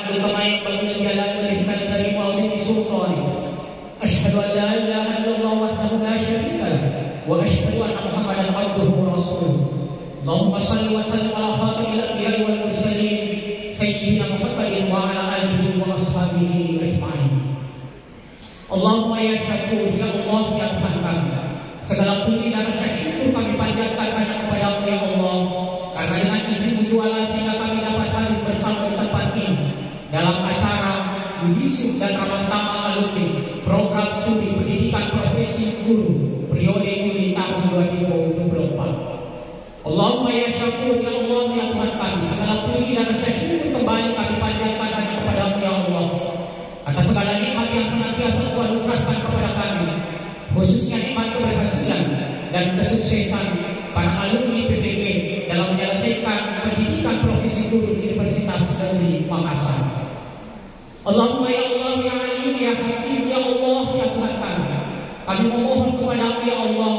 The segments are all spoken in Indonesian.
كما ينبغي لجلال وجهك الكريم وعظيم سلطانك. أشهد أن لا إله إلا الله وحده لا شريك له وأشهد أن محمدا عبده ورسوله. اللهم صل وسلم على خاتم الأنبياء والمرسلين سيدنا محمد وعلى آله وأصحابه أجمعين. Allahumma ya syakur, ya Allah, ya Tuhan kami, segala puji dan rasa syukur kami panjatkan hanya kepada-Mu ya Allah, karena dengan izin mutuala sehingga kami dapat hadir bersama di tempat ini dalam acara Yudisium dan Ramadhan Alumni Program Studi Pendidikan Profesi Guru periode Juli tahun 2024. Allahumma ya syakur, ya Allah, ya Tuhan kami, segala puji dan rasa syukur kembali kami panjatkan hanya kepada-Mu ya Allah, atas segala nikmat yang senantiasa Tuhan limpahkan kepada kami, khususnya nikmat keberhasilan dan kesuksesan para alumni PPG dalam menyelesaikan pendidikan profesi guru di Universitas Negeri Makassar. Allahumma ya Allah, ya Alim, ya Hakim, ya Allah, ya Tuhan kami memohon kepada-Mu ya Allah,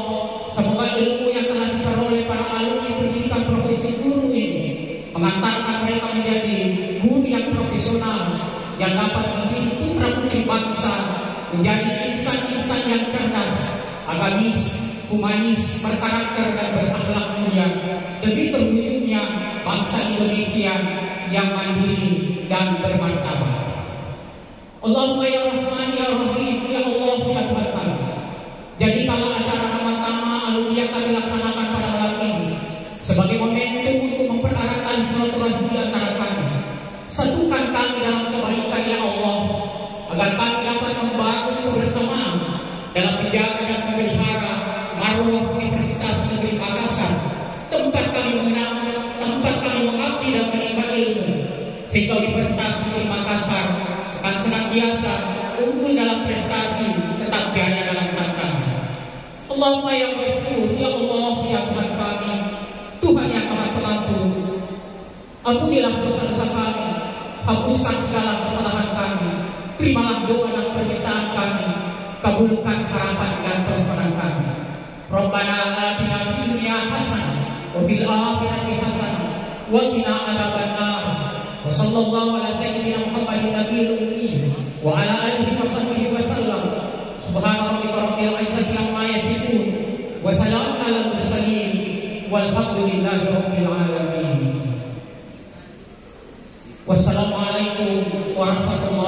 semoga ilmu yang telah diperoleh para alumni pendidikan profesi guru ini mengantarkan mereka menjadi guru yang profesional yang dapat mendidik putra-putri bangsa menjadi insan-insan yang cerdas, agamis, humanis, berkarakter dan berakhlak mulia, demi terwujudnya bangsa Indonesia yang mandiri dan bermartabat. Allahumma ya Rahman ya Rahim, ya Allah, ya Tuhan kami, jadikanlah acara Ramadhan alumni yang kami laksanakan pada malam ini sebagai momentum untuk mempereratkan silaturahmi antara kami. Satukan kami dalam kebaikan ya Allah, agar kami dapat membangun kebersamaan dalam menjaga dan memelihara marwah Universitas Negeri Makassar, tempat kami mengabdi dan menimba ilmu, sehingga Universitas Negeri Makassar akan senantiasa unggul dalam prestasi, tetap jaya dalam tantangan. Allahumma ya Ghafur, ya Allah, ya Tuhan kami, Tuhan yang Maha Pengampun, ampunilah dosa-dosa kami, hapuskan segala kesalahan kami, terimalah doa dan permintaan kami, kabulkan harapan dan permohonan kami. Rabbana atina fid dunya hasanah wa fil akhirati hasanah wa qina adzabannar. Wa sallallahu ala sayyidina Muhammadin nabiyil ummi wa ala alihi wa sahbihi wa sallam. Subhana rabbika rabbil izzati amma yasifun wa salamun alal mursalin walhamdulillahi rabbil alamin. Wassalamualaikum warahmatullahi